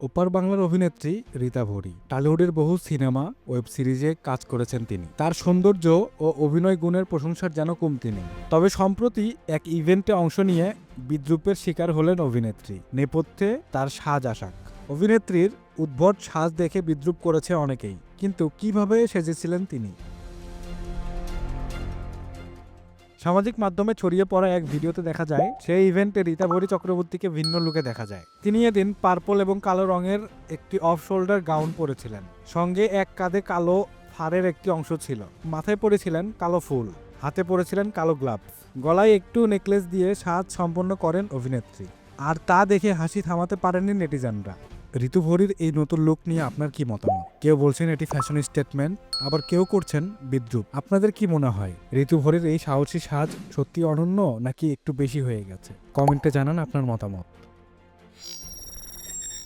ওপার বাংলার অভিনেত্রী রীতা ভরি টলিউডের বহু সিনেমা ওয়েব সিরিজে কাজ করেছেন তিনি। তার সৌন্দর্য ও অভিনয় গুণের প্রশংসার যেন কমতি নেই। তবে সম্প্রতি এক ইভেন্টে অংশ নিয়ে বিদ্রূপের শিকার হলেন অভিনেত্রী। নেপথ্যে তার সাজ আশাক। অভিনেত্রীর উদ্ভট সাজ দেখে বিদ্রূপ করেছে অনেকেই, কিন্তু কিভাবে সেজেছিলেন তিনি? সামাজিক মাধ্যমে ছড়িয়ে পড়া এক ভিডিওতে দেখা যায় সেই ইভেন্টে রীতা ভরি চক্রবর্তীকে ভিন্ন লুকে দেখা যায়। তিনি এদিন পার্পল এবং কালো রঙের একটি অফ শোল্ডার গাউন পরেছিলেন, সঙ্গে এক কাঁধে কালো ফারের একটি অংশ ছিল। মাথায় পরেছিলেন কালো ফুল, হাতে পরেছিলেন কালো গ্লাভস, গলায় একটু নেকলেস দিয়ে সাজ সম্পন্ন করেন অভিনেত্রী। আর তা দেখে হাসি থামাতে পারেননি নেটিজেনরা। ঋতু ভরির এই নতুন লুক নিয়ে আপনার কি মতামত? কেউ বলছেন এটি ফ্যাশন স্টেটমেন্ট, আবার কেউ করছেন বিদ্রূপ। আপনাদের কি মনে হয়, ঋতু ভরির এই সাহসী সাজ সত্যি অনন্য নাকি একটু বেশি হয়ে গেছে? কমেন্টে জানান আপনার মতামত।